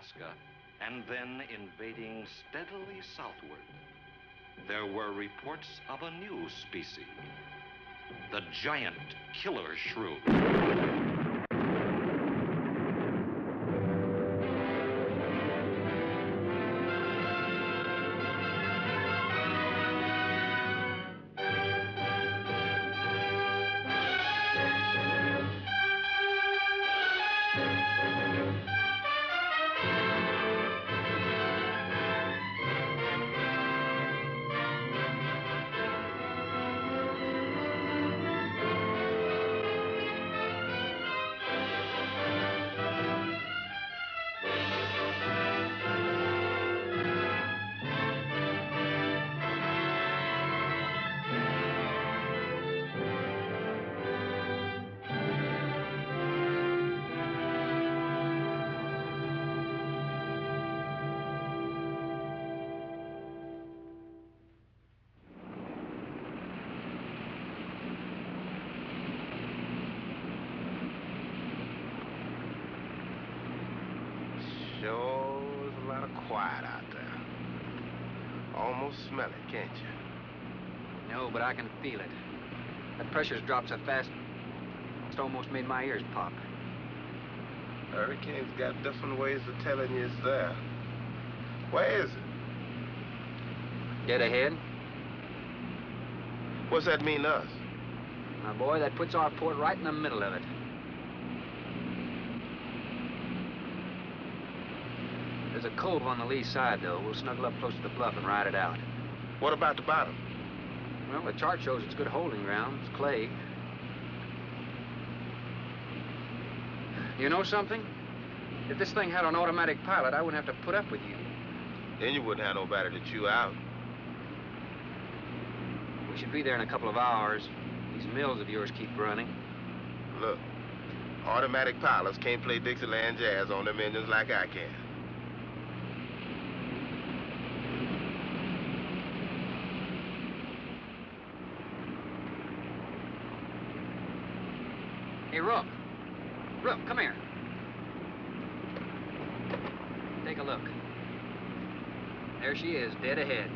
Alaska and then invading steadily southward, there were reports of a new species, the giant killer shrew. Sure is a lot of quiet out there. Almost smell it, can't you? No, but I can feel it. That pressure's dropped so fast, it's almost made my ears pop. Hurricane's got different ways of telling you it's there. Where is it? Dead ahead. What's that mean to us? My boy, that puts our port right in the middle of it. There's a cove on the lee side, though. We'll snuggle up close to the bluff and ride it out. What about the bottom? Well, the chart shows it's good holding ground. It's clay. You know something? If this thing had an automatic pilot, I wouldn't have to put up with you. Then you wouldn't have nobody to chew out. We should be there in a couple of hours. These mills of yours keep running. Look, automatic pilots can't play Dixieland jazz on them engines like I can. Hey, Rook. Rook, come here. Take a look. There she is, dead ahead.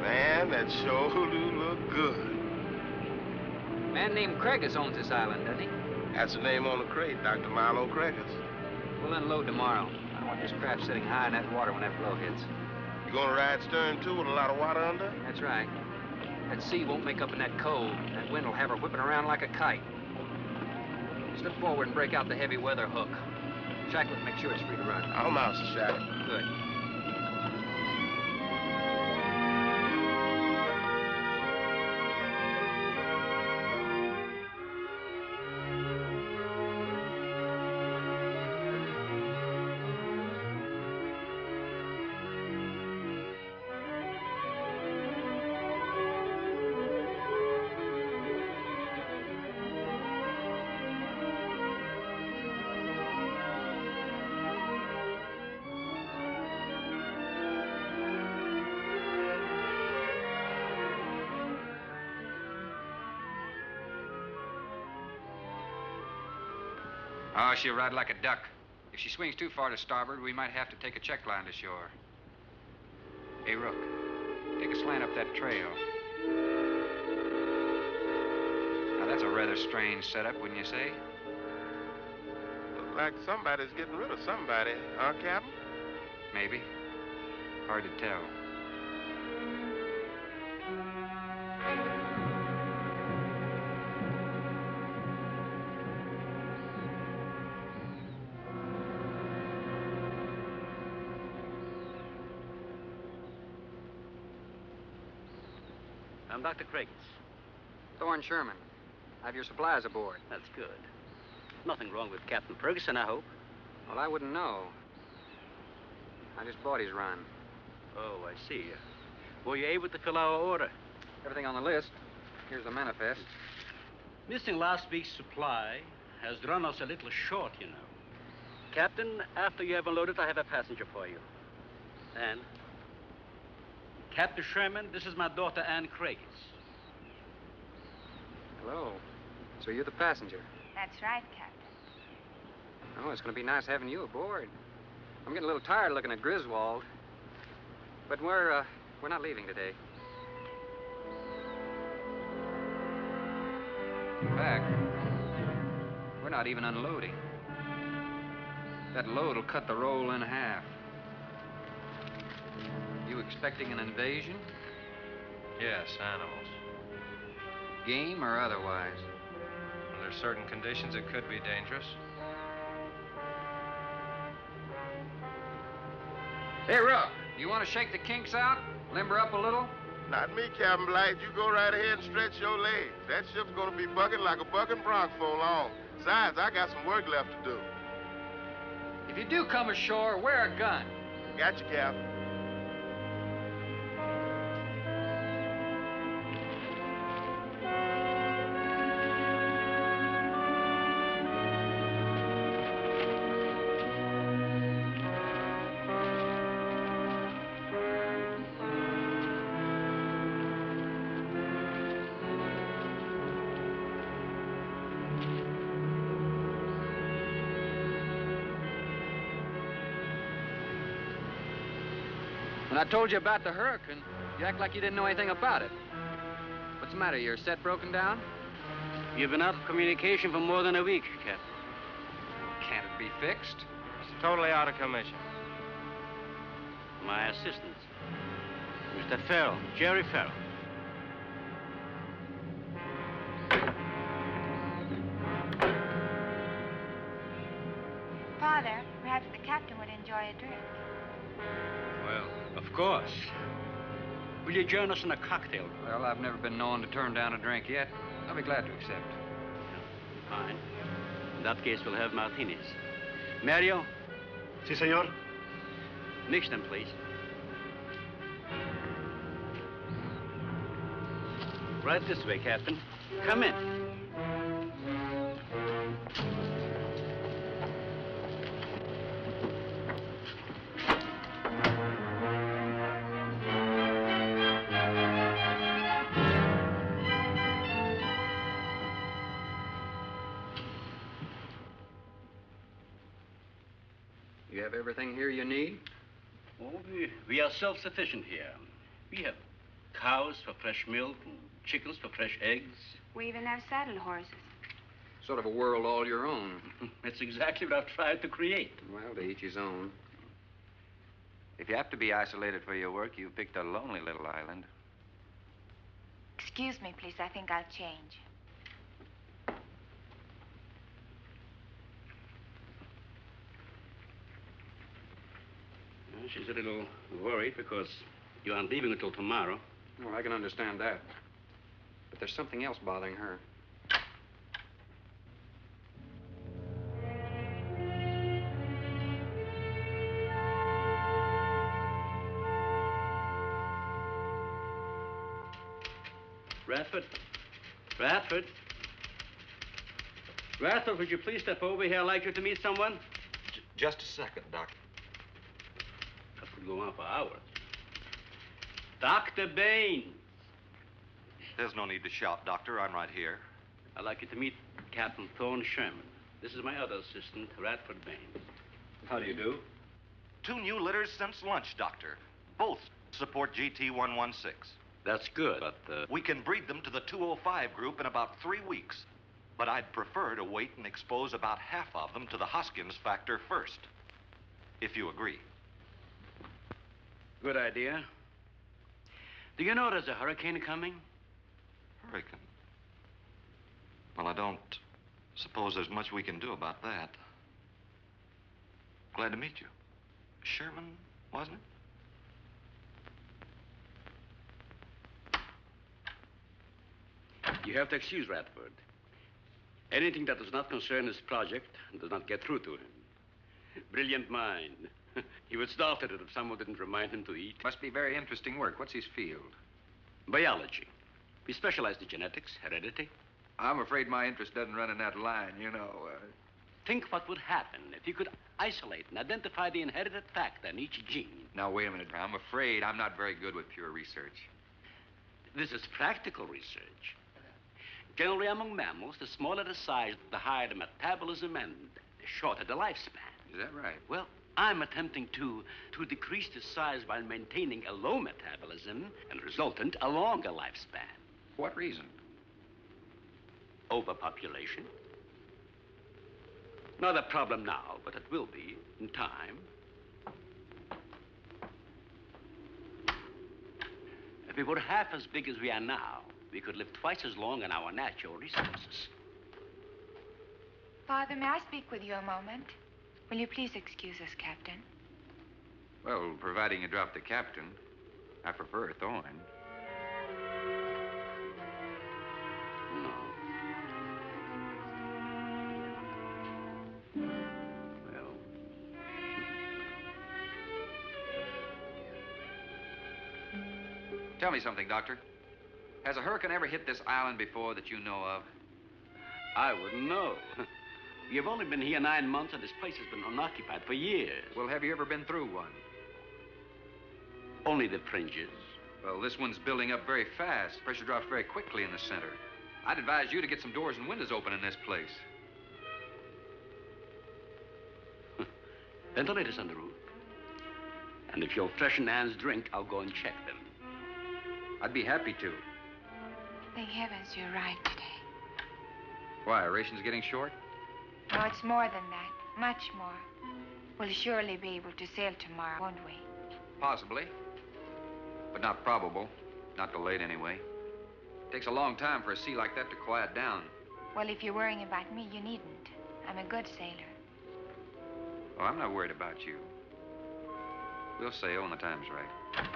Man, that sure do look good. A man named Cragis owns this island, doesn't he? That's the name on the crate, Dr. Marlowe Cragis. We'll unload tomorrow. I don't want this craft sitting high in that water when that blow hits. You gonna ride stern, too, with a lot of water under? That's right. That sea won't make up in that cove. That wind will have her whipping around like a kite. Slip forward and break out the heavy weather hook. Shackle it, make sure it's free to run. I'm out, Mr. Shackle. Good. Oh, she'll ride like a duck. If she swings too far to starboard, we might have to take a check line to shore. Hey, Rook, take a slant up that trail. Now, that's a rather strange setup, wouldn't you say? Looks like somebody's getting rid of somebody, huh, Captain? Maybe. Hard to tell. I'm Dr. Cragis. Thorne Sherman. I have your supplies aboard. That's good. Nothing wrong with Captain Ferguson, I hope. Well, I wouldn't know. I just bought his run. Oh, I see. Were you able to fill our order? Everything on the list. Here's the manifest. Missing last week's supply has run us a little short, you know. Captain, after you have unloaded, I have a passenger for you. Anne? Captain Sherman, this is my daughter, Anne Cragis. Hello. So you're the passenger? That's right, Captain. Oh, it's going to be nice having you aboard. I'm getting a little tired looking at Griswold. But we're not leaving today. In fact, we're not even unloading. That load will cut the roll in half. You expecting an invasion? Yes, animals. Game or otherwise? Under certain conditions, it could be dangerous. Hey, Rook, you want to shake the kinks out? Limber up a little? Not me, Captain Blight. You go right ahead and stretch your legs. That ship's gonna be bucking like a bucking bronc for long. Besides, I got some work left to do. If you do come ashore, wear a gun. Got you, Captain. When I told you about the hurricane, you act like you didn't know anything about it. What's the matter? Your set broken down? You've been out of communication for more than a week, Captain. Can't it be fixed? It's totally out of commission. My assistant, Mr. Farrel, Jerry Farrel. Father, perhaps the captain would enjoy a drink. Well, of course. Will you join us in a cocktail? Well, I've never been known to turn down a drink yet. I'll be glad to accept. Fine. In that case, we'll have martinis. Mario? Si, senor. Mix them, please. Right this way, Captain. Come in. You have everything here you need? Oh, we are self-sufficient here. We have cows for fresh milk and chickens for fresh eggs. We even have saddle horses. Sort of a world all your own. That's exactly what I've tried to create. Well, to each his own. If you have to be isolated for your work, you've picked a lonely little island. Excuse me, please. I think I'll change. Well, she's a little worried because you aren't leaving until tomorrow. Well, I can understand that. But there's something else bothering her. Radford? Radford? Radford, would you please step over here? I'd like you to meet someone. Just a second, Doctor. That could go on for hours. Dr. Baines. There's no need to shout, Doctor. I'm right here. I'd like you to meet Captain Thorne Sherman. This is my other assistant, Radford Baines. How do you do? 2 new litters since lunch, Doctor. Both support GT116. That's good, but, We can breed them to the 205 group in about 3 weeks. But I'd prefer to wait and expose about half of them to the Hoskins factor first. If you agree. Good idea. Do you know there's a hurricane coming? Hurricane? Well, I don't suppose there's much we can do about that. Glad to meet you. Sherman, wasn't it? You have to excuse Radford. Anything that does not concern his project does not get through to him. Brilliant mind. He would starve at it if someone didn't remind him to eat. Must be very interesting work. What's his field? Biology. We specialize in genetics, heredity. I'm afraid my interest doesn't run in that line, you know. Think what would happen if you could isolate and identify the inherited factor in each gene. Now, wait a minute. I'm afraid I'm not very good with pure research. This is practical research. Generally, among mammals, the smaller the size, the higher the metabolism and the shorter the lifespan. Is that right? Well, I'm attempting to decrease the size while maintaining a low metabolism and resultant a longer lifespan. For what reason? Overpopulation. Not a problem now, but it will be in time. If we were half as big as we are now, we could live twice as long on our natural resources. Father, may I speak with you a moment? Will you please excuse us, Captain? Well, providing you drop the captain, I prefer Thorne. No. Well. Tell me something, Doctor. Has a hurricane ever hit this island before that you know of? I wouldn't know. You've only been here 9 months, and this place has been unoccupied for years. Well, have you ever been through one? Only the fringes. Well, this one's building up very fast. Pressure drops very quickly in the center. I'd advise you to get some doors and windows open in this place. Ventilators on the roof. And if you'll freshen Anne's drink, I'll go and check them. I'd be happy to. Thank heavens you're right today. Why, ration's getting short? No, it's more than that. Much more. We'll surely be able to sail tomorrow, won't we? Possibly. But not probable. Not delayed, anyway. Takes a long time for a sea like that to quiet down. Well, if you're worrying about me, you needn't. I'm a good sailor. Oh, I'm not worried about you. We'll sail when the time's right.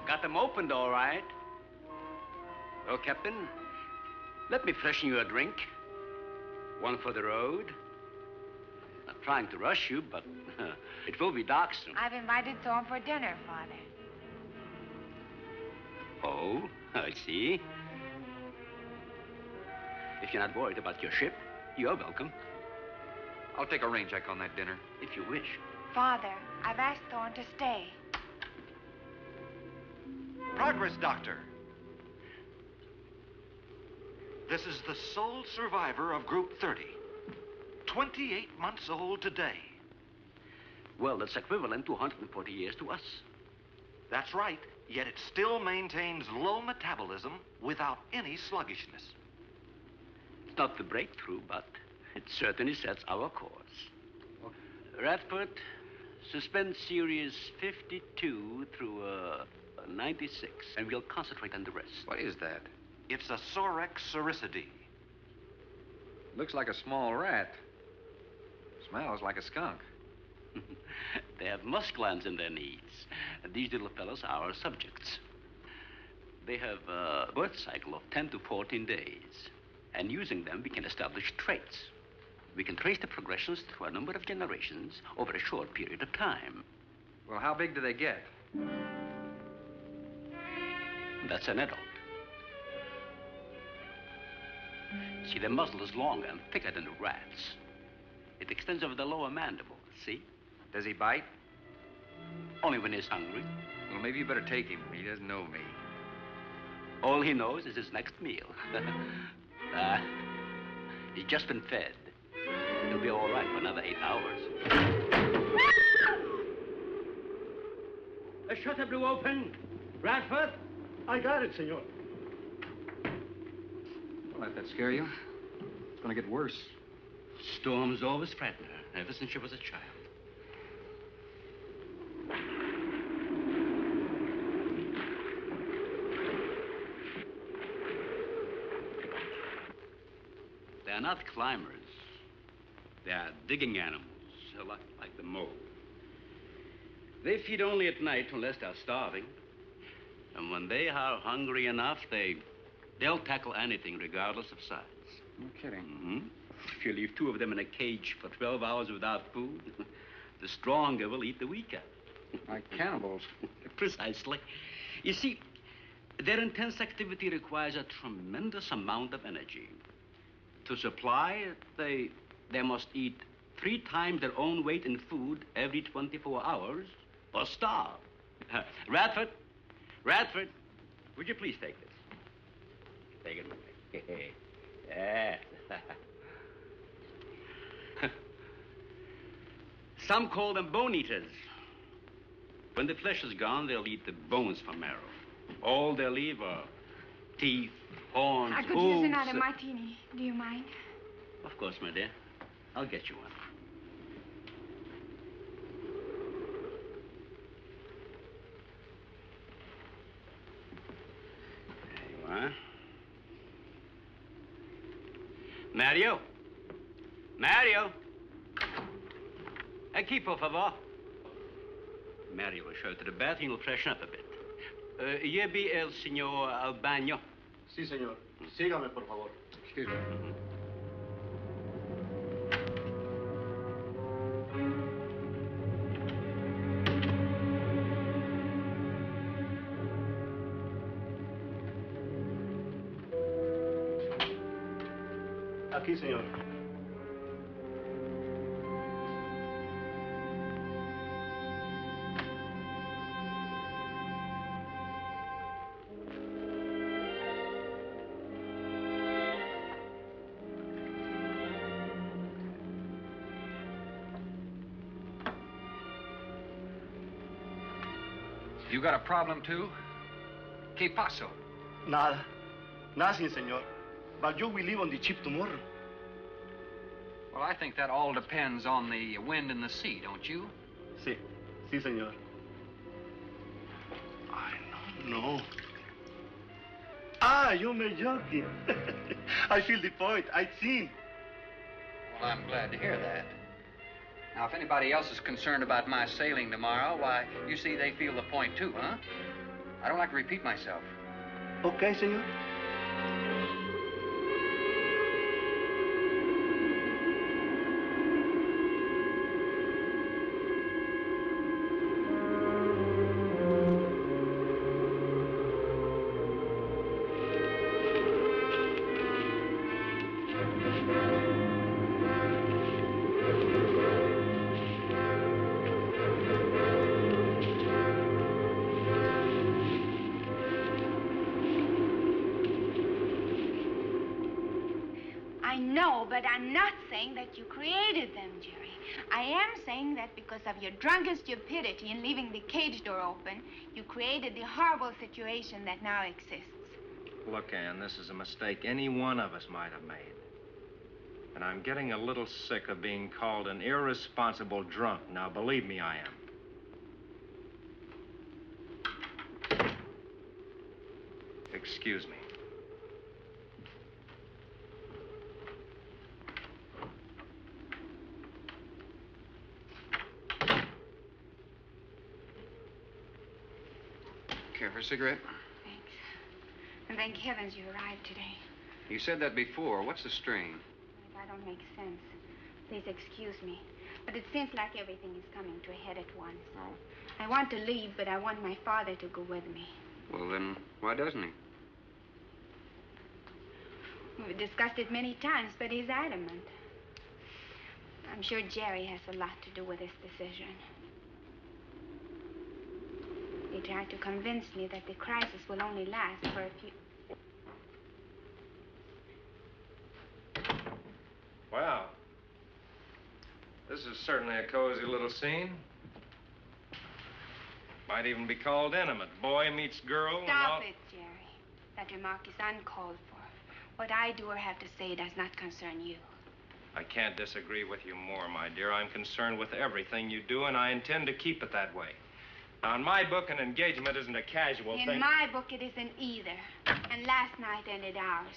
Got them opened, all right. Well, Captain, let me freshen you a drink. One for the road. Not trying to rush you, but it will be dark soon. I've invited Thorne for dinner, Father. Oh, I see. If you're not worried about your ship, you're welcome. I'll take a rain check on that dinner. If you wish. Father, I've asked Thorne to stay. Progress, Doctor. This is the sole survivor of Group 30. 28 months old today. Well, that's equivalent to 140 years to us. That's right, yet it still maintains low metabolism without any sluggishness. It's not the breakthrough, but it certainly sets our course. Radford, suspend series 52 through 96, and we'll concentrate on the rest. What is that? It's a Sorex cericidae. Looks like a small rat. Smells like a skunk. They have musk glands in their knees. And these little fellows are our subjects. They have a birth cycle of 10 to 14 days. And using them, we can establish traits. We can trace the progressions through a number of generations over a short period of time. Well, how big do they get? That's an adult. See, the muzzle is longer and thicker than the rat's. It extends over the lower mandible, see? Does he bite? Only when he's hungry. Well, maybe you better take him. He doesn't know me. All he knows is his next meal. He's just been fed. He'll be all right for another 8 hours. The shutter blew open. Radford? I got it, senor. Don't let that scare you. It's going to get worse. Storms always frighten her, ever since she was a child. They are not climbers. They are digging animals, like the mole. They feed only at night unless they're starving. And when they are hungry enough, they'll tackle anything regardless of size. No kidding. Mm-hmm. If you leave 2 of them in a cage for 12 hours without food, the stronger will eat the weaker. Like cannibals. Precisely. You see, their intense activity requires a tremendous amount of energy. To supply it, they must eat 3 times their own weight in food every 24 hours or starve. Radford, would you please take this? Take it away. Yeah. Some call them bone eaters. When the flesh is gone, they'll eat the bones for marrow. All they'll leave are teeth, horns, I could hooves. use another martini. Do you mind? Of course, my dear. I'll get you one. There you are. Mario? Mario? Aquí, por favor. Mario will show to the bath and he'll freshen up a bit. Lleve el señor al baño. Sí, señor. Sígame, por favor. Excuse me. Aquí, señor. You got a problem, too? ¿Qué pasó? Nada. Nothing, señor. But you will leave on the ship tomorrow. Well, I think that all depends on the wind and the sea, don't you? Sí. Sí, señor. I don't know. Ah, you may joking. I feel the point. I've seen. Well, I'm glad to hear that. Now, if anybody else is concerned about my sailing tomorrow, why, you see, they feel the point, too, huh? I don't like to repeat myself. Okay, señor. But I'm not saying that you created them, Jerry. I am saying that because of your drunken stupidity in leaving the cage door open, you created the horrible situation that now exists. Look, Ann, this is a mistake any one of us might have made. And I'm getting a little sick of being called an irresponsible drunk. Now, believe me, I am. Excuse me. Care for a cigarette? Thanks. And thank heavens you arrived today. You said that before. What's the strain? That don't make sense. Please excuse me. But it seems like everything is coming to a head at once. Oh? I want to leave, but I want my father to go with me. Well, then, why doesn't he? We've discussed it many times, but he's adamant. I'm sure Jerry has a lot to do with this decision. He tried to convince me that the crisis will only last for a few... Wow. This is certainly a cozy little scene. Might even be called intimate. Boy meets girl. Stop it, Jerry. That remark is uncalled for. What I do or have to say does not concern you. I can't disagree with you more, my dear. I'm concerned with everything you do, and I intend to keep it that way. Now, in my book, an engagement isn't a casual thing. In my book, it isn't either. And last night ended ours.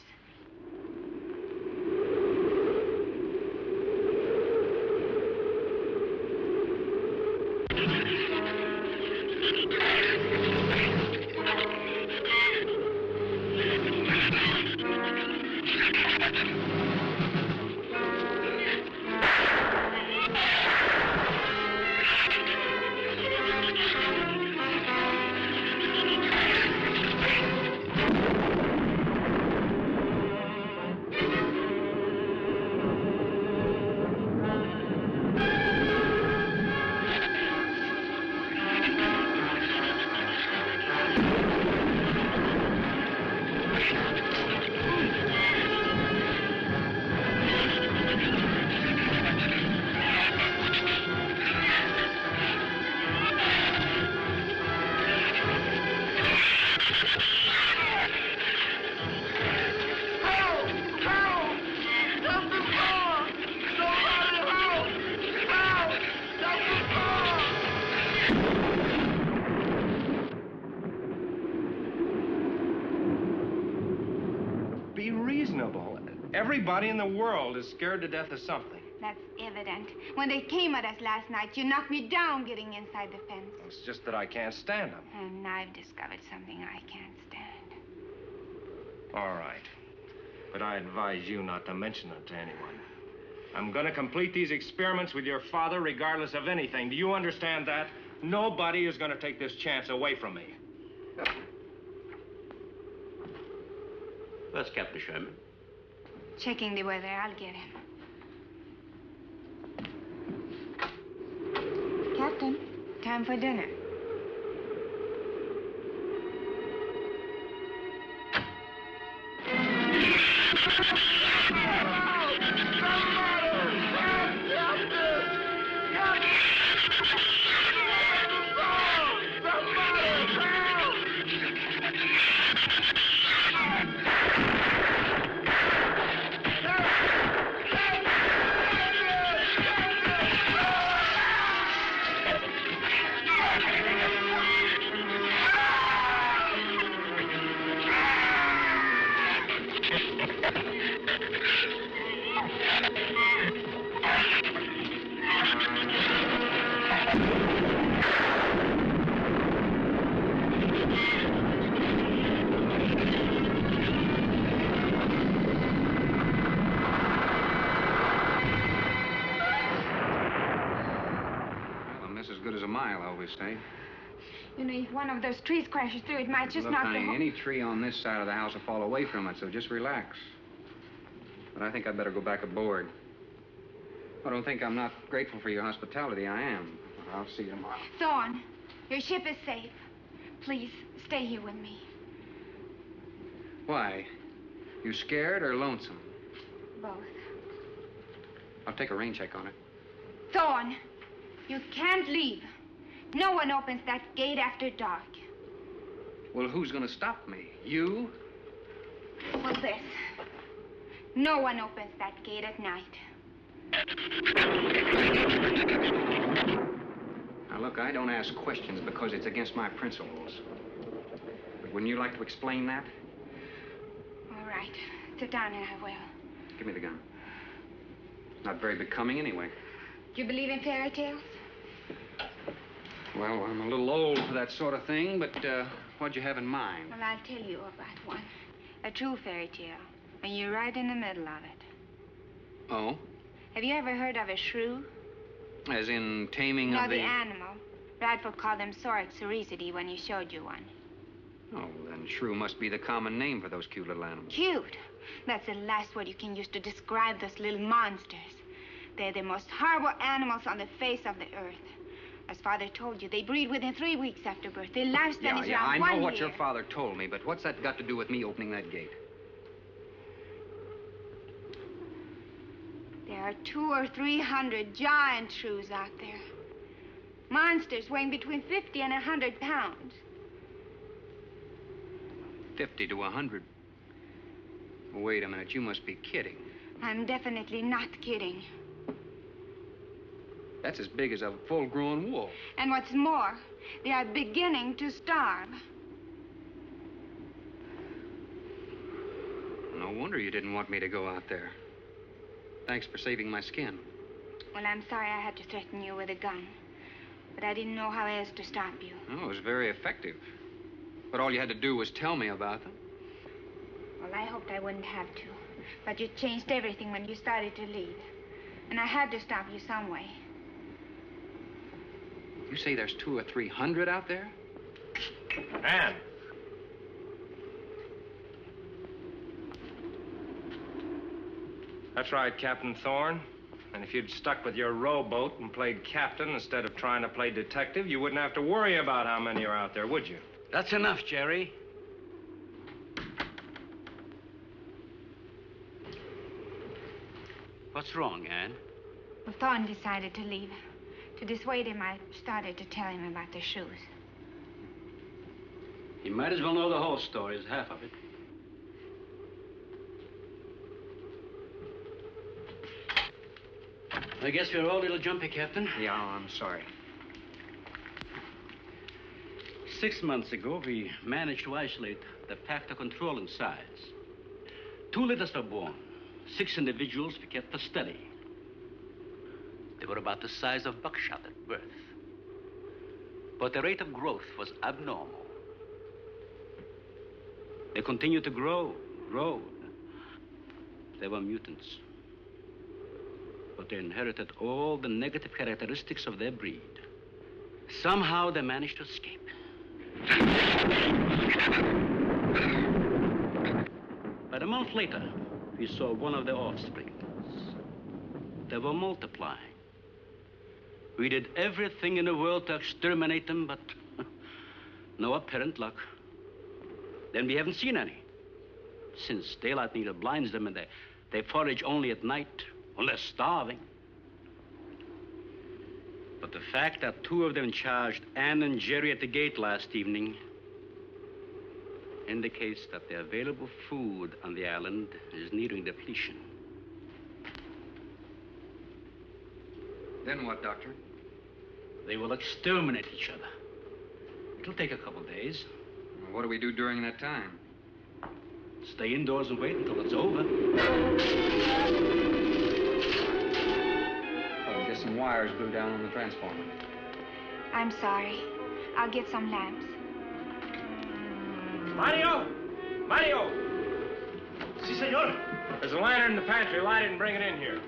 Everybody in the world is scared to death of something. That's evident. When they came at us last night, you knocked me down getting inside the fence. It's just that I can't stand them. And I've discovered something I can't stand. All right. But I advise you not to mention it to anyone. I'm going to complete these experiments with your father regardless of anything. Do you understand that? Nobody is going to take this chance away from me. Where's Captain Sherman? Checking the weather. I'll get him. Captain, time for dinner. Say. You know, if one of those trees crashes through, it might just Look, knock honey, the any tree on this side of the house will fall away from it, so just relax. But I think I'd better go back aboard. I don't think I'm not grateful for your hospitality. I am. I'll see you tomorrow. Thorne, your ship is safe. Please, stay here with me. Why? You scared or lonesome? Both. I'll take a rain check on it. Thorne, you can't leave. No one opens that gate after dark. Well, who's going to stop me? You? Well, this. No one opens that gate at night. Now, look, I don't ask questions because it's against my principles. But wouldn't you like to explain that? All right. Sit down and I will. Give me the gun. It's not very becoming anyway. Do you believe in fairy tales? Well, I'm a little old for that sort of thing, but what'd you have in mind? Well, I'll tell you about one. A true fairy tale. And you're right in the middle of it. Oh? Have you ever heard of a shrew? As in taming No, of the... the animal. Radford called them Sorex cericity when he showed you one. Oh, then shrew must be the common name for those cute little animals. Cute? That's the last word you can use to describe those little monsters. They're the most horrible animals on the face of the earth. As Father told you, they breed within 3 weeks after birth. Their lifespan is around 1 I know year. what your father told me, but what's that got to do with me opening that gate? There are 200 or 300 giant shrews out there. Monsters weighing between 50 and 100 pounds. 50 to 100. Wait a minute, you must be kidding. I'm definitely not kidding. That's as big as a full-grown wolf. And what's more, they are beginning to starve. No wonder you didn't want me to go out there. Thanks for saving my skin. Well, I'm sorry I had to threaten you with a gun. But I didn't know how else to stop you. Oh, it was very effective. But all you had to do was tell me about them. Well, I hoped I wouldn't have to. But you changed everything when you started to leave. And I had to stop you some way. You say there's 200 or 300 out there? Anne. That's right, Captain Thorne. And if you'd stuck with your rowboat and played captain instead of trying to play detective, you wouldn't have to worry about how many are out there, would you? That's enough, Jerry. What's wrong, Anne? Well, Thorne decided to leave. To dissuade him, I started to tell him about the shoes. You might as well know the whole story as half of it. I guess we're all a little jumpy, Captain. Yeah, I'm sorry. 6 months ago, we managed to isolate the factor controlling size. 2 litters were born. 6 individuals we kept for study. They were about the size of buckshot at birth. But the rate of growth was abnormal. They continued to grow. They were mutants. But they inherited all the negative characteristics of their breed. Somehow they managed to escape. But a month later, we saw one of their offspring. They were multiplying. We did everything in the world to exterminate them, but no apparent luck. Then we haven't seen any. Since daylight neither blinds them and they forage only at night, unless starving. But the fact that 2 of them charged Ann and Jerry at the gate last evening indicates that the available food on the island is nearing depletion. Then what, Doctor? They will exterminate each other. It'll take a couple days. What do we do during that time? Stay indoors and wait until it's over. Oh, guess some wires blew down on the transformer. I'm sorry. I'll get some lamps. Mario! Mario! Si, senor. There's a lantern in the pantry. Light it and bring it in here.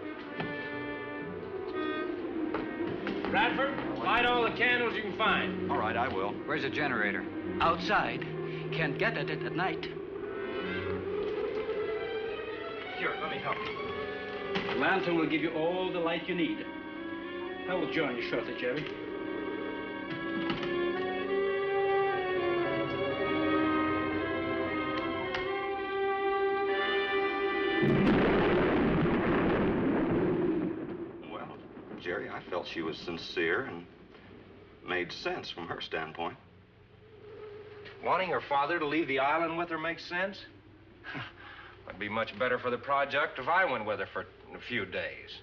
Radford, light all the candles you can find. All right, I will. Where's the generator? Outside. Can't get at it at night. Here, let me help you. The lantern will give you all the light you need. I will join you shortly, Jerry. Well, Jerry, I felt she was sincere and made sense from her standpoint. Wanting her father to leave the island with her makes sense? Would be much better for the project if I went with her for a few days.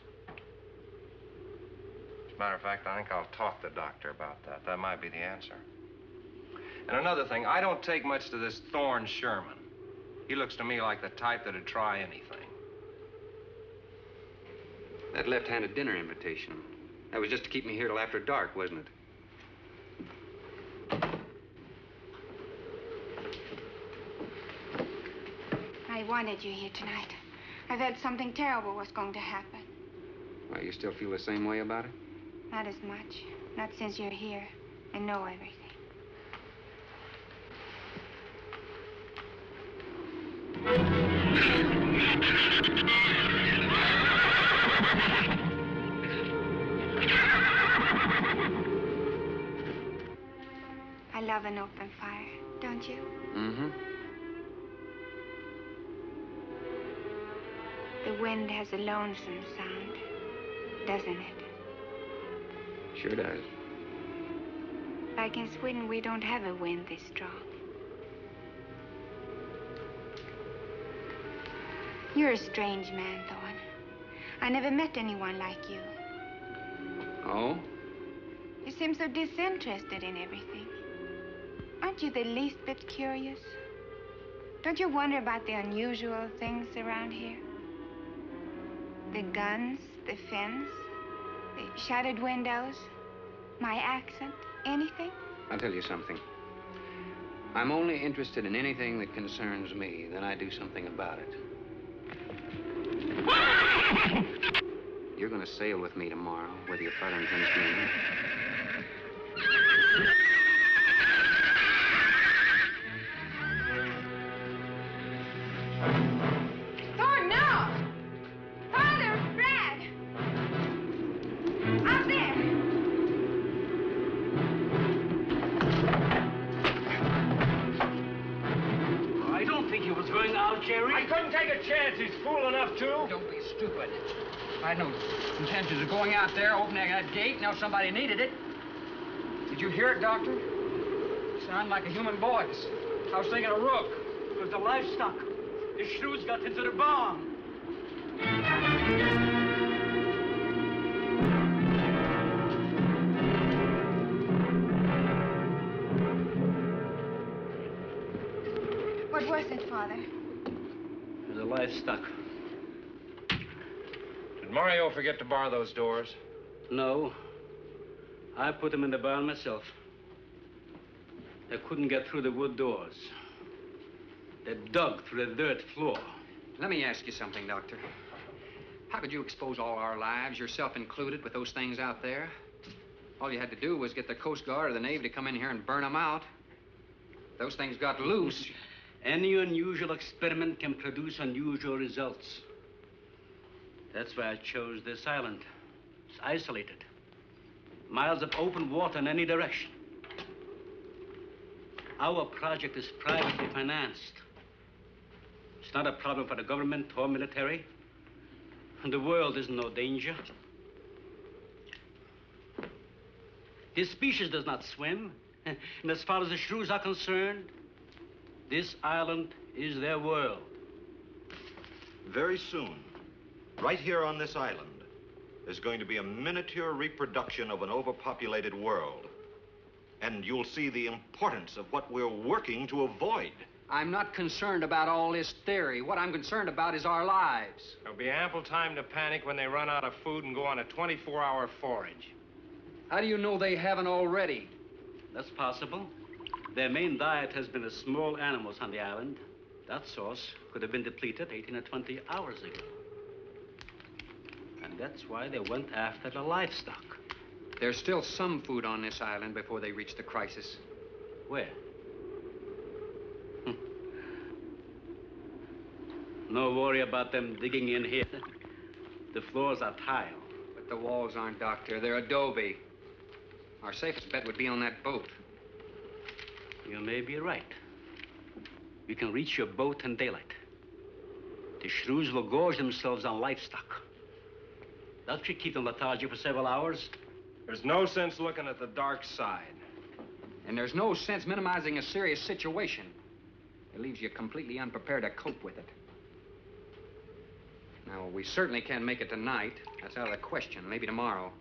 As a matter of fact, I think I'll talk to the doctor about that. That might be the answer. And another thing, I don't take much to this Thorne Sherman. He looks to me like the type that'd try anything. That left-handed dinner invitation. That was just to keep me here till after dark, wasn't it? I wanted you here tonight. I thought something terrible was going to happen. Well, you still feel the same way about it? Not as much. Not since you're here and know everything. I love an open fire, don't you? Mm-hmm. The wind has a lonesome sound, doesn't it? Sure does. Like in Sweden, we don't have a wind this strong. You're a strange man, Thorne. I never met anyone like you. Oh? You seem so disinterested in everything. Aren't you the least bit curious? Don't you wonder about the unusual things around here? The guns, the fence, the shattered windows, my accent, anything? I'll tell you something. I'm only interested in anything that concerns me. Then I do something about it. You're going to sail with me tomorrow, whether your father intends to or not. Thorne, no! Father, Brad! Out there! I don't think he was going out, Jerry. I couldn't take a chance. He's fool enough to. Don't be stupid. I had no intentions of going out there, opening that gate. Now somebody needed it. Did you hear it, Doctor? Sounded like a human voice. I was thinking of Rook. It was the livestock. The shrews got into the barn. What was it, Father? It was the livestock. Did Mario forget to bar those doors? No. I put them in the barn myself. They couldn't get through the wood doors. They dug through the dirt floor. Let me ask you something, Doctor. How could you expose all our lives, yourself included, with those things out there? All you had to do was get the Coast Guard or the Navy to come in here and burn them out. Those things got loose. Any unusual experiment can produce unusual results. That's why I chose this island. It's isolated. Miles of open water in any direction. Our project is privately financed. It's not a problem for the government or military. And the world is in no danger. This species does not swim. And as far as the shrews are concerned, this island is their world. Very soon, right here on this island, there's going to be a miniature reproduction of an overpopulated world. And you'll see the importance of what we're working to avoid. I'm not concerned about all this theory. What I'm concerned about is our lives. There'll be ample time to panic when they run out of food and go on a 24-hour forage. How do you know they haven't already? That's possible. Their main diet has been the small animals on the island. That source could have been depleted 18 or 20 hours ago. And that's why they went after the livestock. There's still some food on this island before they reach the crisis. Where? No worry about them digging in here. The floors are tile. But the walls aren't, Doctor. They're adobe. Our safest bet would be on that boat. You may be right. You can reach your boat in daylight. The shrews will gorge themselves on livestock. That should keep them lethargic for several hours. There's no sense looking at the dark side. And there's no sense minimizing a serious situation. It leaves you completely unprepared to cope with it. Now, we certainly can't make it tonight. That's out of the question. Maybe tomorrow.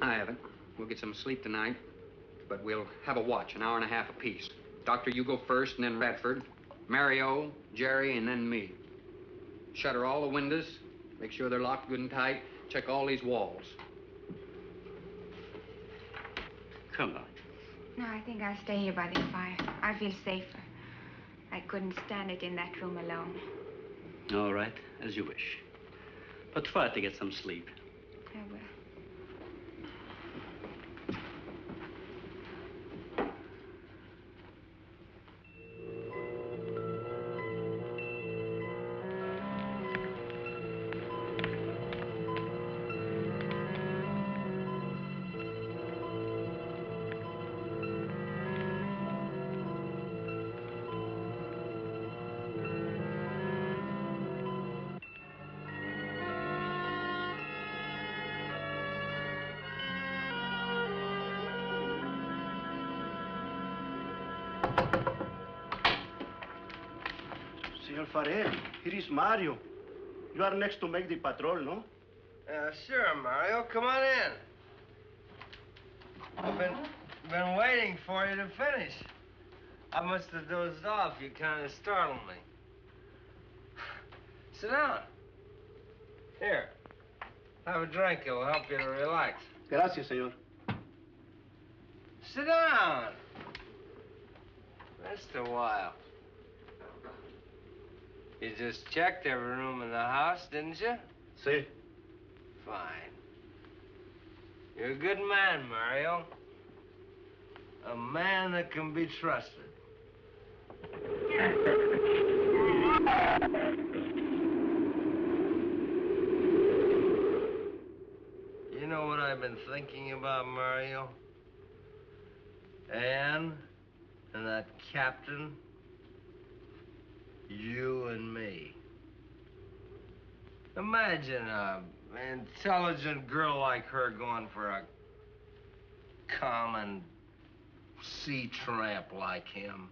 I haven't. We'll get some sleep tonight, but we'll have a watch, an hour and a half apiece. Doctor, you go first, and then Radford, Mario, Jerry, and then me. Shutter all the windows, make sure they're locked good and tight, check all these walls. Come on. No, I think I'll stay here by the fire. I feel safer. I couldn't stand it in that room alone. All right, as you wish. But try to get some sleep. I will. Senor Farrel, here is Mario. You are next to make the patrol, no? Sure, Mario. Come on in. I've been waiting for you to finish. I must have dozed off. You kind of startled me. Sit down. Here. Have a drink. It'll help you to relax. Gracias, senor. Sit down. Rest a while. You just checked every room in the house, didn't you? Sí. Fine. You're a good man, Mario. A man that can be trusted. You know what I've been thinking about, Mario? Anne and that captain. You and me. Imagine an intelligent girl like her going for a common sea tramp like him.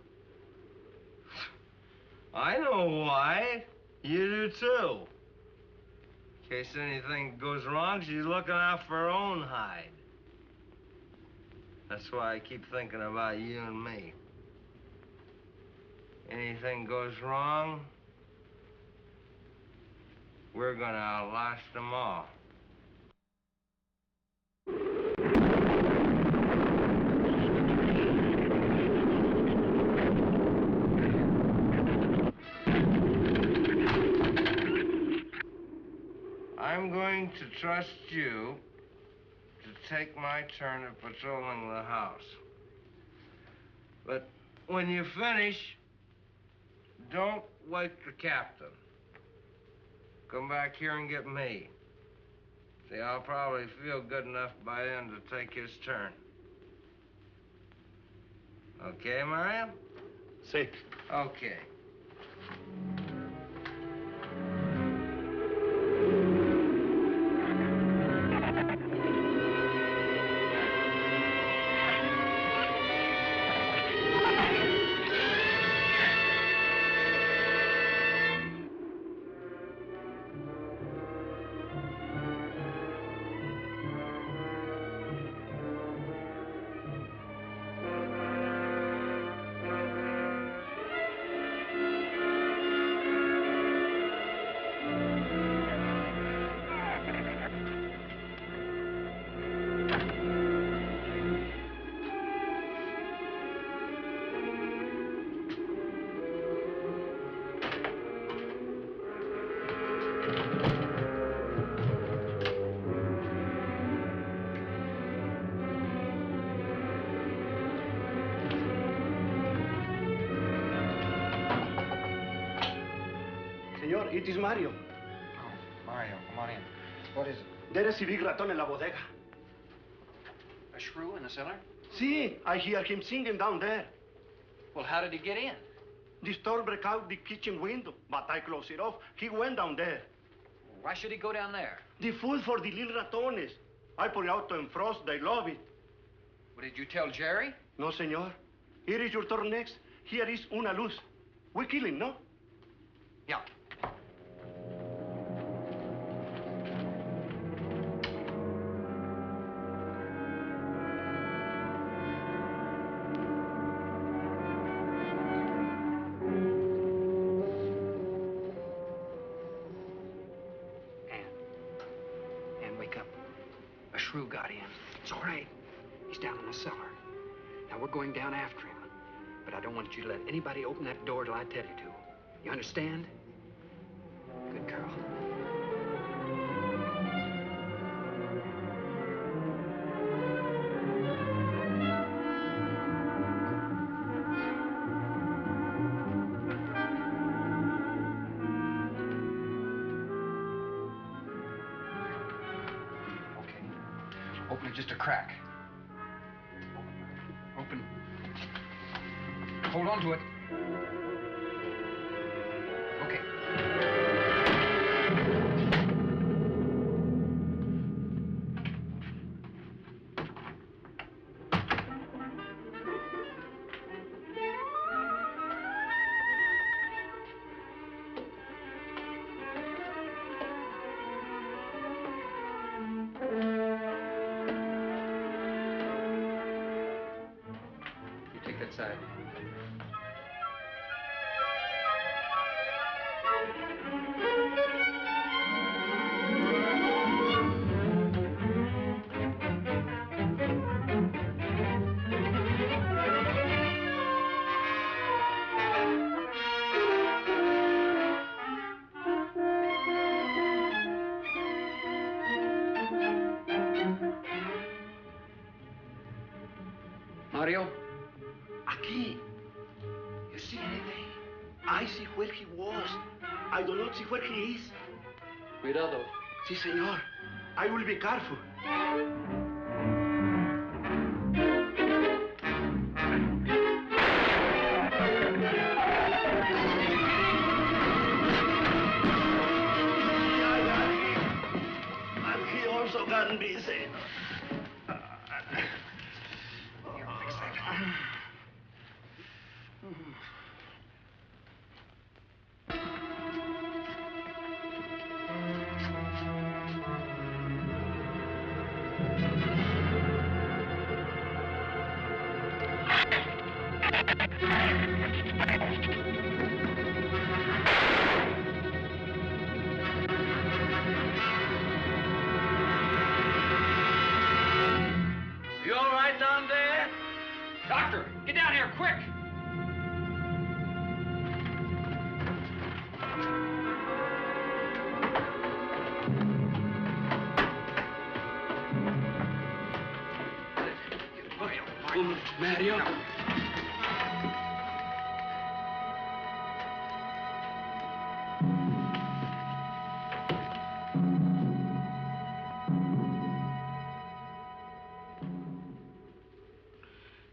I know why. You do too. In case anything goes wrong, she's looking out for her own hide. That's why I keep thinking about you and me. Anything goes wrong, we're gonna outlast them all. I'm going to trust you to take my turn at patrolling the house. But when you finish, don't wake the captain. Come back here and get me. See, I'll probably feel good enough by then to take his turn. Okay, Mario? Sí. Okay. Senor, it is Mario. Oh, Mario, come on in. What is it? There is a big raton in la bodega. A shrew in the cellar? See, I hear him singing down there. Well, how did he get in? The store break out the kitchen window, but I close it off. He went down there. Why should he go down there? The food for the little ratones. I put it out to frost. They love it. What, did you tell Jerry? No, senor. Here is your turn next. Here is una luz. We kill him, no? Yeah. Ann, wake up. A shrew got in. It's all right. He's down in the cellar. Now, we're going down after him. But I don't want you to let anybody open that door till I tell you to. You understand? Good girl. Okay. Open it just a crack. Open. Hold on to it. Okay. You take that side. Mario? Aquí. You see anything? I see where he was. I do not see where he is. Cuidado. Si, senor. I will be careful. And he also can be seen. Here, fix that. Mario.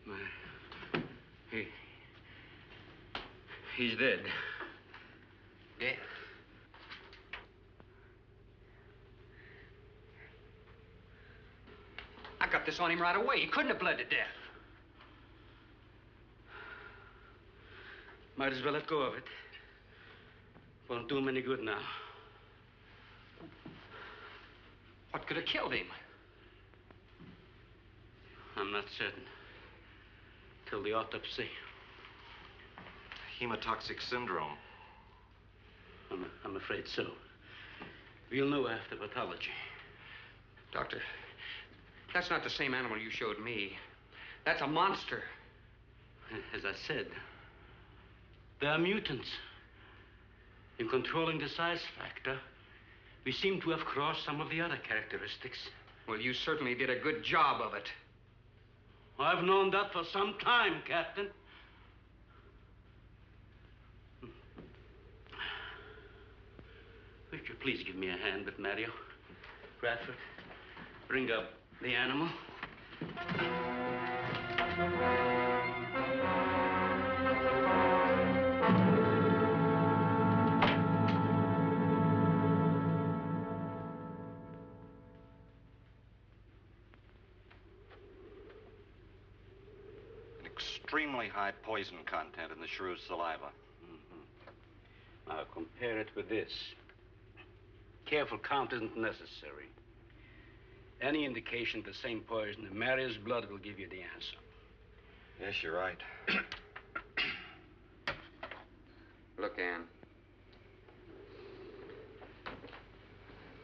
No. He's dead. Dead? I got this on him right away. He couldn't have bled to death. Might as well let go of it. Won't do him any good now. What could have killed him? I'm not certain. Till the autopsy. Hemotoxic syndrome. I'm afraid so. We'll know after pathology. Doctor, that's not the same animal you showed me. That's a monster. As I said, they are mutants. In controlling the size factor, we seem to have crossed some of the other characteristics. Well, you certainly did a good job of it. I've known that for some time, Captain. Would you please give me a hand with Mario? Radford, bring up the animal. An extremely high poison content in the shrew's saliva. Now compare it with this. Careful count isn't necessary. Any indication of the same poison in Mario's blood will give you the answer. Yes, you're right. Look, Ann.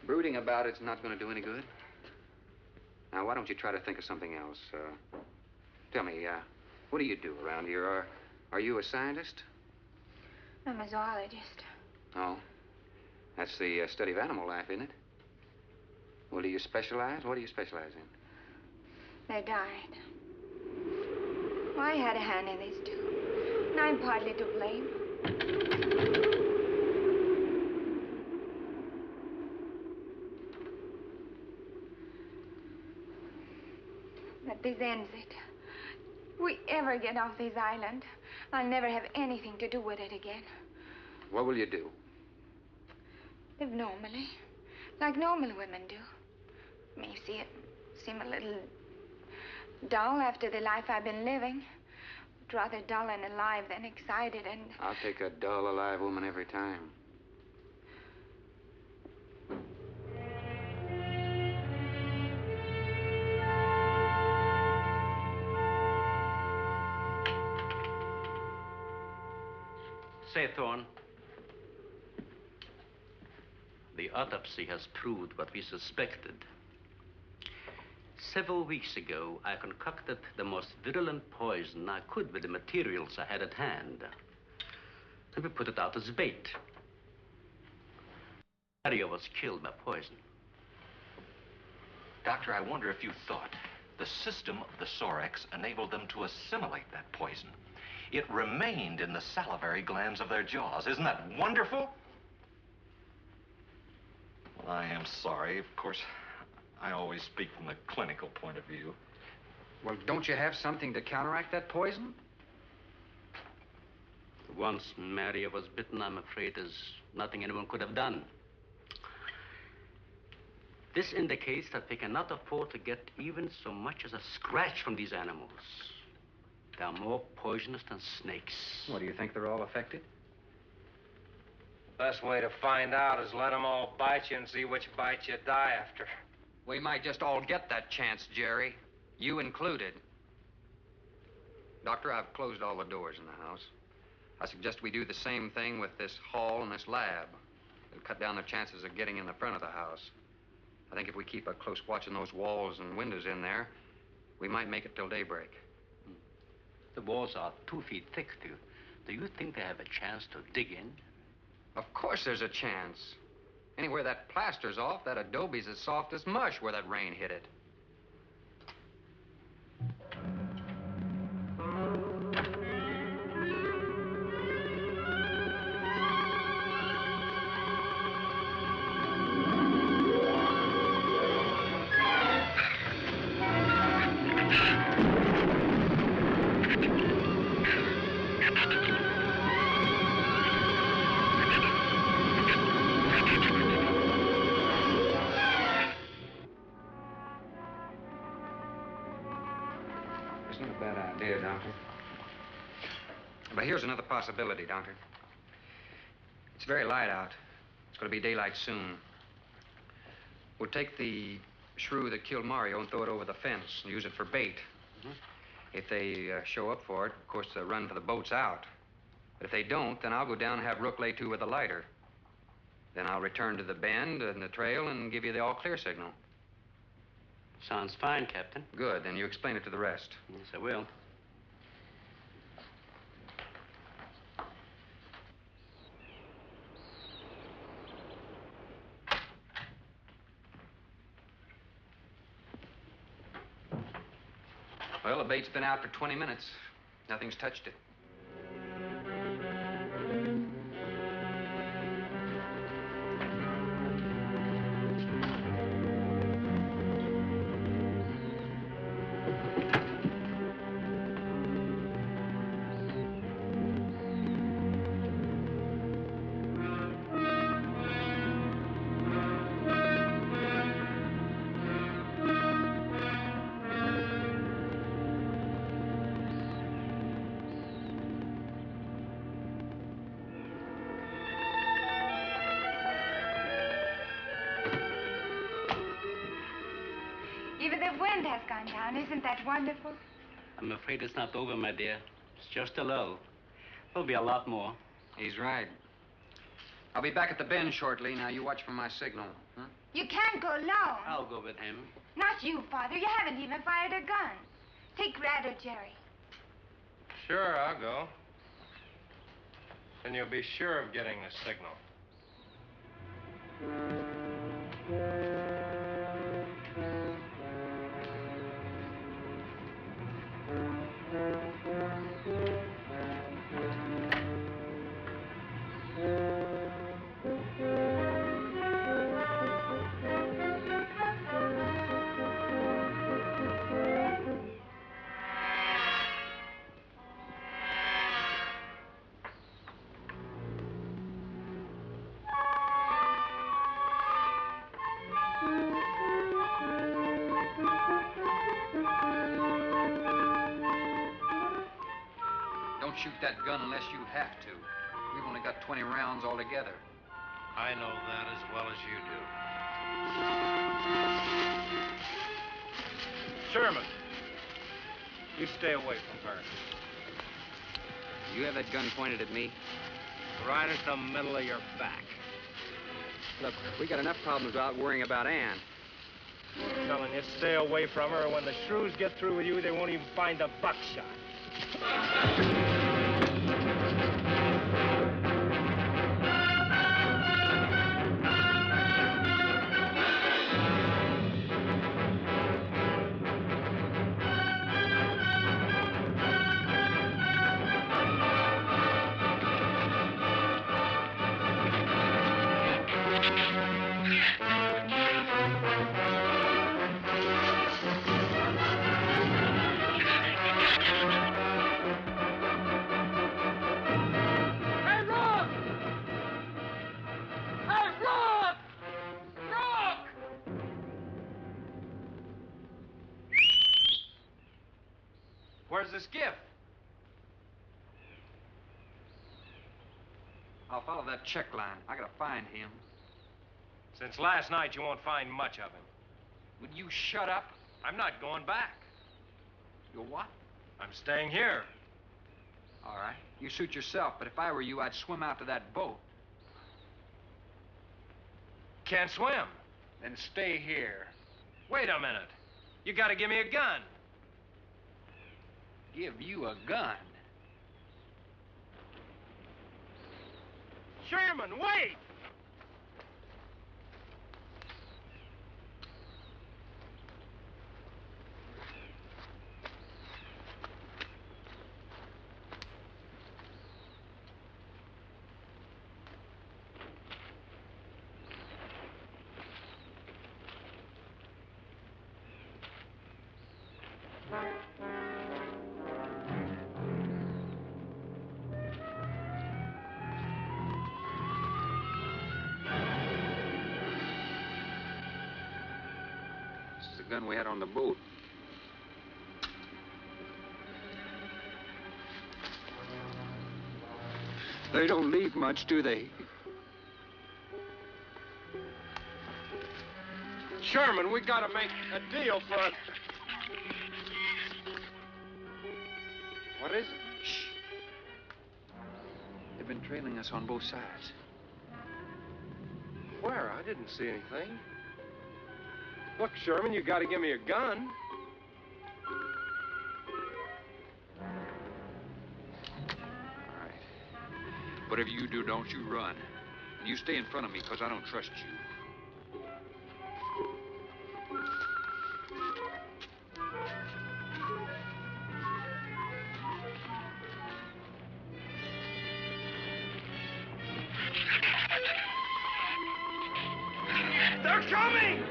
Brooding about it's not going to do any good. Now, why don't you try to think of something else? Tell me, what do you do around here? Are you a scientist? I'm a zoologist. Oh. That's the study of animal life, isn't it? Well, do you specialize? What do you specialize in? They died. Well, I had a hand in this, too. And I'm partly to blame. But this ends it. If we ever get off this island, I'll never have anything to do with it again. What will you do? Live normally, like normal women do. May see it seem a little dull after the life I've been living. But rather dull and alive than excited and... I'll take a dull, alive woman every time. Say, Thorne, the autopsy has proved what we suspected. Several weeks ago, I concocted the most virulent poison I could with the materials I had at hand. And we put it out as bait. Mario was killed by poison. Doctor, I wonder if you thought the system of the Sorex enabled them to assimilate that poison. It remained in the salivary glands of their jaws. Isn't that wonderful? Well, I am sorry. Of course, I always speak from the clinical point of view. Well, don't you have something to counteract that poison? Once Mario was bitten, I'm afraid there's nothing anyone could have done. This indicates that we cannot afford to get even so much as a scratch from these animals. They're more poisonous than snakes. What, do you think they're all affected? Best way to find out is let them all bite you and see which bite you die after. We might just all get that chance, Jerry. You included. Doctor, I've closed all the doors in the house. I suggest we do the same thing with this hall and this lab. It'll cut down the chances of getting in the front of the house. I think if we keep a close watch on those walls and windows in there, we might make it till daybreak. The walls are 2 feet thick. Do you think they have a chance to dig in? Of course there's a chance. Anywhere that plaster's off, that adobe's as soft as mush where that rain hit it. bad idea, Doctor. But here's another possibility, Doctor. It's very light out. It's going to be daylight soon. We'll take the shrew that killed Mario and throw it over the fence and use it for bait. If they show up for it, of course, they'll run for the boats out. But if they don't, then I'll go down and have Rook lay to with a lighter. Then I'll return to the bend and the trail and give you the all-clear signal. Sounds fine, Captain. Good. Then you explain it to the rest. Yes, I will. Well, the bait's been out for 20 minutes. Nothing's touched it. Even the wind has gone down. Isn't that wonderful? I'm afraid it's not over, my dear. It's just a lull. There'll be a lot more. He's right. I'll be back at the bend shortly. Now, you watch for my signal. Huh? You can't go alone. I'll go with him. Not you, Father. You haven't even fired a gun. Take Rad or Jerry. Sure, I'll go. Then you'll be sure of getting the signal. Don't shoot that gun unless you have to. We've only got 20 rounds altogether. I know that as well as you do. Sherman, you stay away from her. You have that gun pointed at me? Right at the middle of your back. Look, we got enough problems without worrying about Ann. I'm telling you, stay away from her, or when the shrews get through with you, they won't even find the buckshot. Where's the skiff? I'll follow that check line. I gotta find him. Since last night, you won't find much of him. Would you shut up? I'm not going back. You're what? I'm staying here. All right. You suit yourself, but if I were you, I'd swim out to that boat. Can't swim. Then stay here. Wait a minute. You gotta give me a gun. Give you a gun? Sherman, wait! This is the gun we had on the boat. They don't leave much, do they? Sherman, we gotta make a deal for it. What is it? Shh. They've been trailing us on both sides. Where? I didn't see anything. Look, Sherman, you gotta give me a gun. All right. Whatever you do, don't you run. And you stay in front of me, because I don't trust you. They're coming!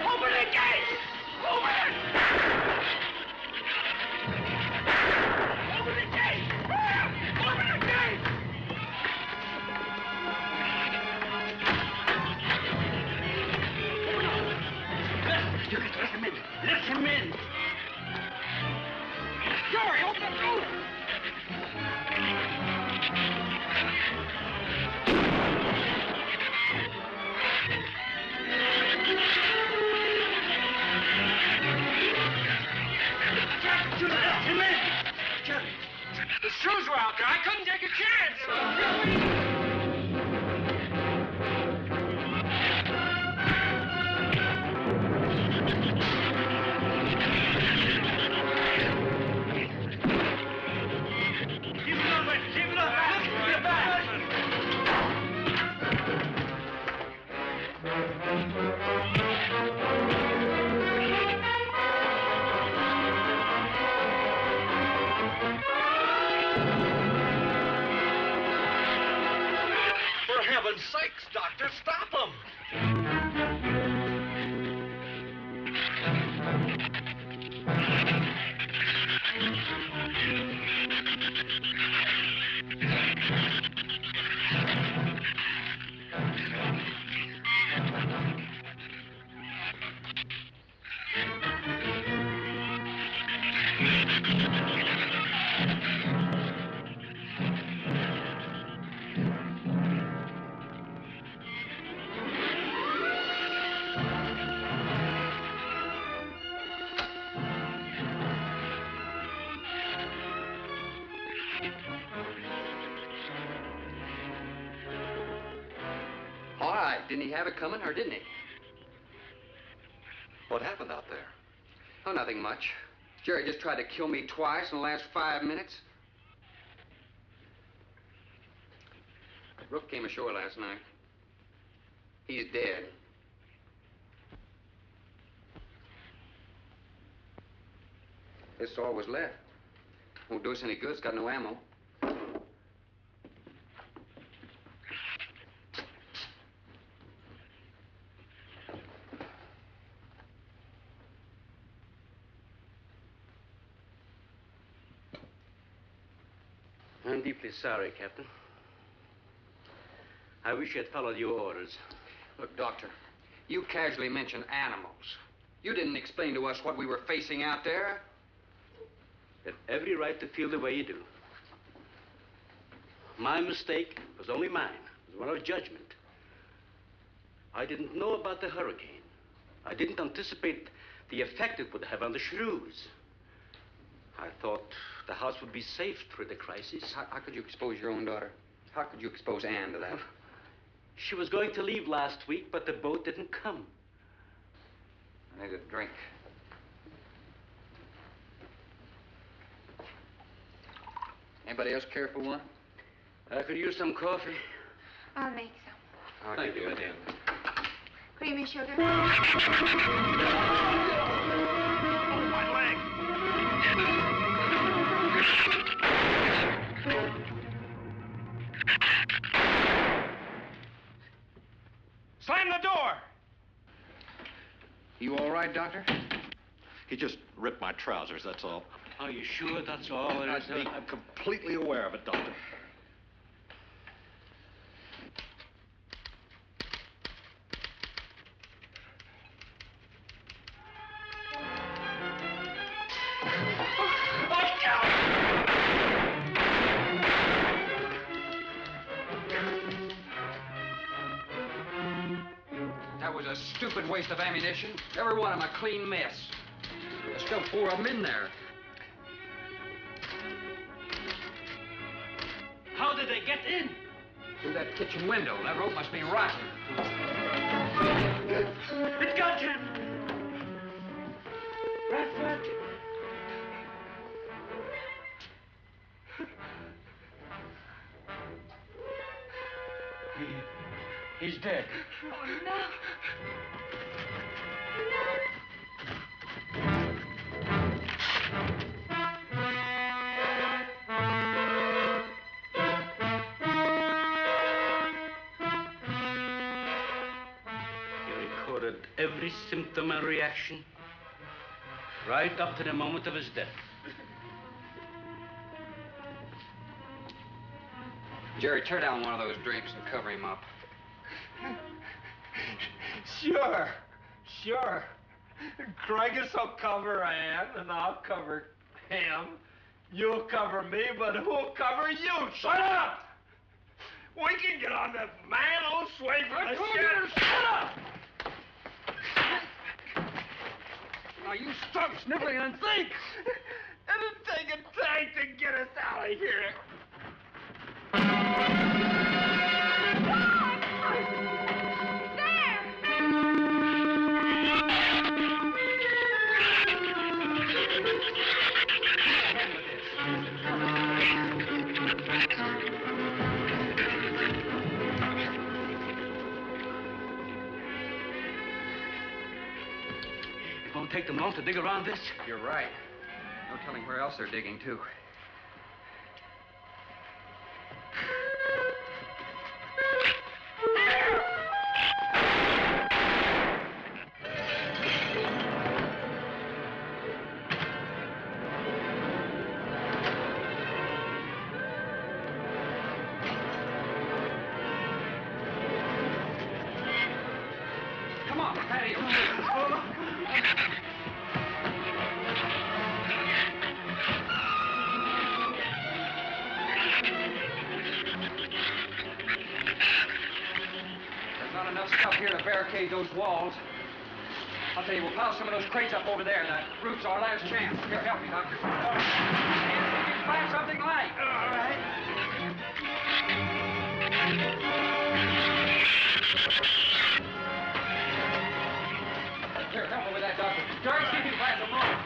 Open the gate! Open it! Open the gate! Open the gate! You can let him in. Let him in. Jerry, open the door! Let him in! Jerry, The Shrews were out there. I couldn't take a chance. keep it up, man. Keep it up. Get back. For heaven's sakes, Doctor, stop them! All right. Didn't he have it coming, or didn't he? What happened out there? Oh, nothing much. Jerry just tried to kill me twice in the last 5 minutes. Rook came ashore last night. He's dead. This is all was left. Won't do us any good. It's got no ammo. I'm deeply sorry, Captain. I wish you had followed your orders. Look, Doctor, you casually mentioned animals. You didn't explain to us what we were facing out there. You have every right to feel the way you do. My mistake was only mine. It was one of judgment. I didn't know about the hurricane. I didn't anticipate the effect it would have on the Shrews. I thought the house would be safe through the crisis. How could you expose your own daughter? How could you expose Anne to that? She was going to leave last week, but the boat didn't come. I need a drink. Anybody else care for one? I could use some coffee. I'll make some. Thank you, madam. Creamy sugar. My leg! Slam the door! You all right, Doctor? He just ripped my trousers, that's all. Are you sure that's all there is? I'm completely aware of it, Doctor. stupid waste of ammunition. Every one of them a clean mess. There's still 4 of them in there. How did they get in? Through that kitchen window. That rope must be rotten. It got him! Radford! He's dead. Oh, no. Every symptom and reaction, right up to the moment of his death. Jerry, tear down one of those drapes and cover him up. Sure. Cragis will cover Ann, and I'll cover him. You'll cover me, but who'll cover you? Shut up! We can get on that man old sway for the shit. Shut up! Now, you stop sniffling and think! It'll take a tank to get us out of here. It won't take them long to dig around this. You're right. No telling where else they're digging, too. Come on, patio. There's not enough stuff here to barricade those walls. I'll tell you, we'll pile some of those crates up over there. The roof's our last chance. Here, help me, Doctor. See if we can find something light. All right. Here, help me with that, Doctor. Jerry, see if you can find some rope.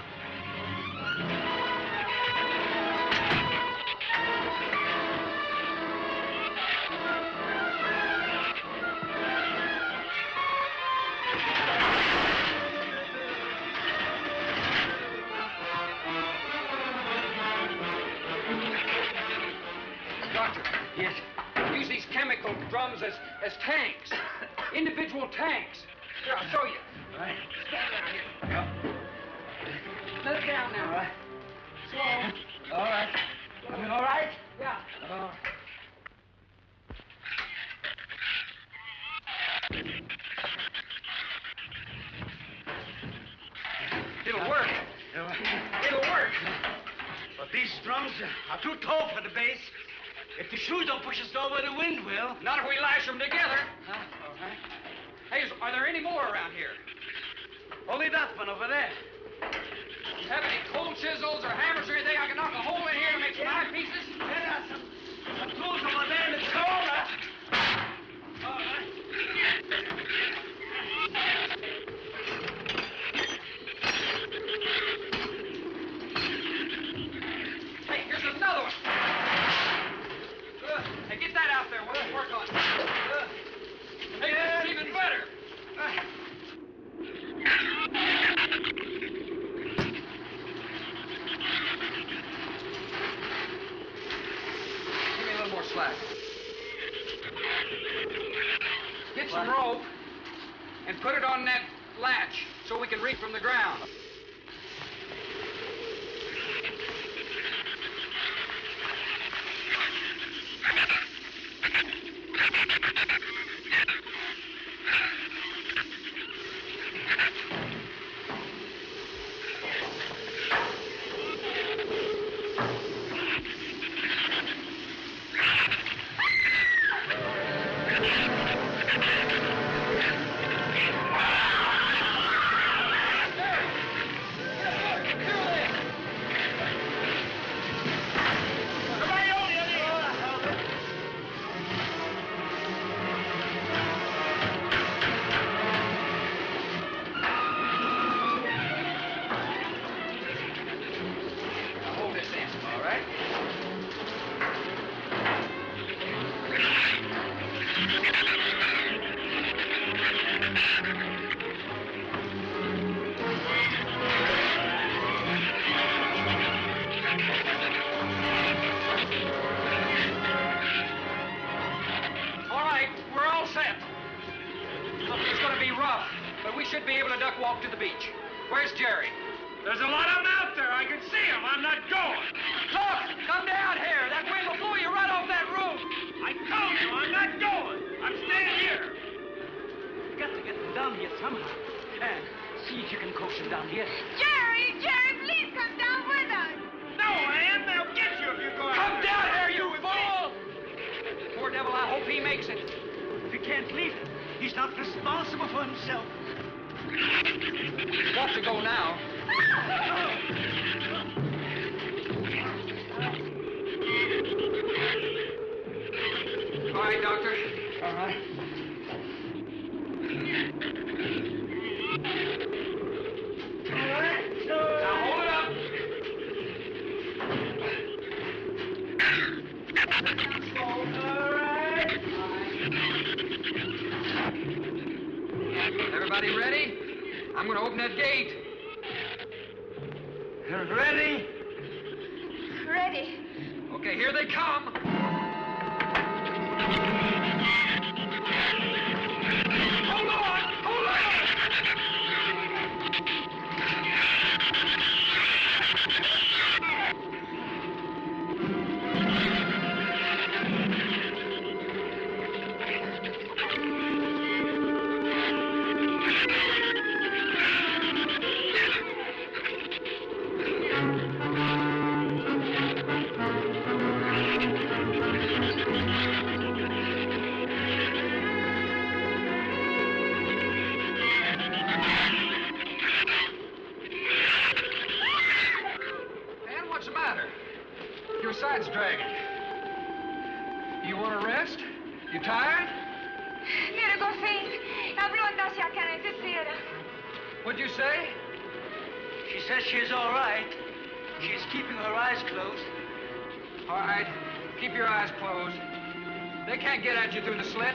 Doctor. Yes. Use these chemical drums as tanks. Individual tanks. Here, I'll show you. All right. Stand down here. Let it down now. All right. Slow. All right. I mean, all right? Yeah. All right. It'll work. It'll work. But these drums are too tall for the base. If the shoes don't push us over, the wind will. Not if we lash them together. Huh? All right. Hey, are there any more around here? Only that one over there. Have any cold chisels or hammers or anything I can knock a hole in here to make some eyepieces? There are some tools over there in the corner. All right. Hey, here's another one. Hey, get that out there. We'll work on it. Hey, this is even better. Give me a little more slack. Get some rope and put it on that latch so we can reach from the ground. should be able to duck walk to the beach. Where's Jerry? There's a lot of them out there. I can see them. I'm not going. Look, come down here. That wind will blow you right off that roof. I told you I'm not going. I'm staying here. You got to get them down here somehow. And see if you can coax them down here. Jerry, please come down with us. No, Ann, they'll get you if you go out Come there. down here, you fool! Poor devil, I hope he makes it. We can't leave him. He's not responsible for himself. He's got to go now. All right, Doctor. All right. Now hold it up. Everybody ready? I'm going to open that gate. Ready? Ready. Okay, here they come. Hold on! Hold on! Man, what's the matter? Your side's dragging. You want to rest? You tired? Mira, go faint. Habló hacia acá, necesita. What'd you say? She says she's all right. She's keeping her eyes closed. All right, keep your eyes closed. They can't get at you through the slit.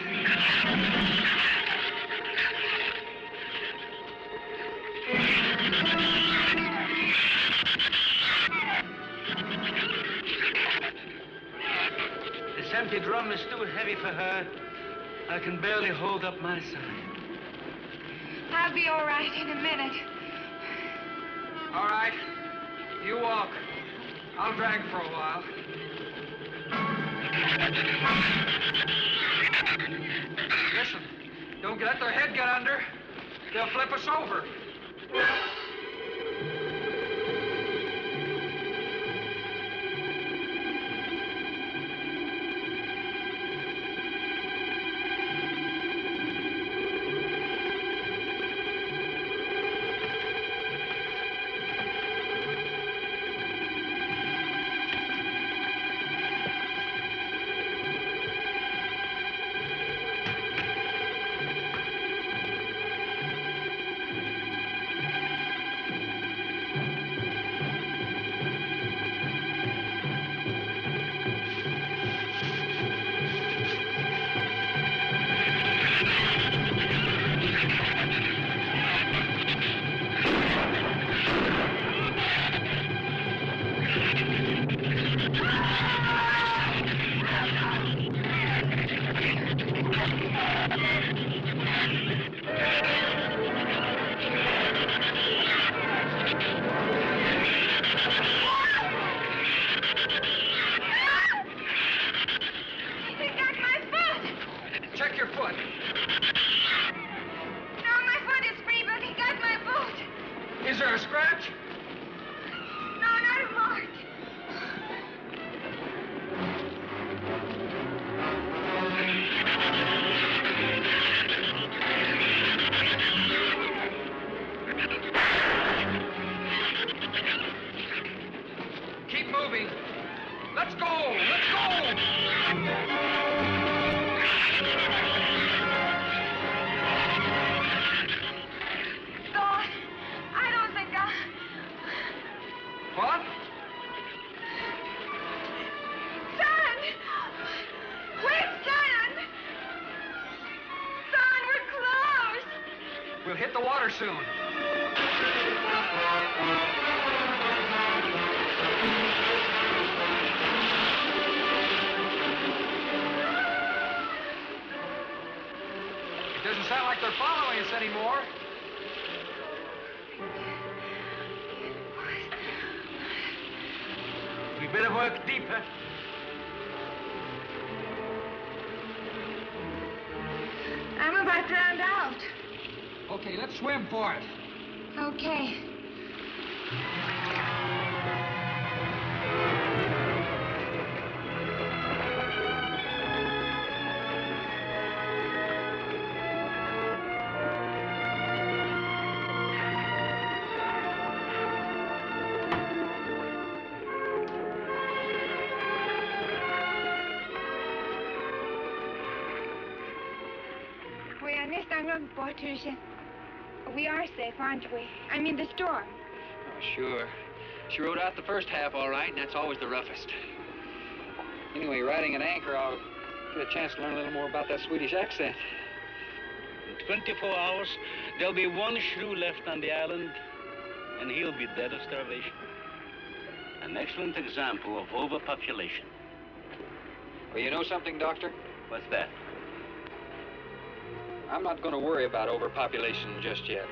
This empty drum is too heavy for her. I can barely hold up my side. I'll be all right in a minute. All right, you walk. I'll drag for a while. Listen, don't let their head get under. They'll flip us over. We'll hit the water soon. It doesn't sound like they're following us anymore. better work deeper. I'm about drowned out. Okay, let's swim for it. Okay. Patricia, we are safe, aren't we? I'm in the storm. Oh, sure. She rode out the first half all right, and that's always the roughest. Anyway, riding at anchor, I'll get a chance to learn a little more about that Swedish accent. In 24 hours, there'll be one shrew left on the island, and he'll be dead of starvation. An excellent example of overpopulation. Well, you know something, Doctor? What's that? I'm not going to worry about overpopulation just yet.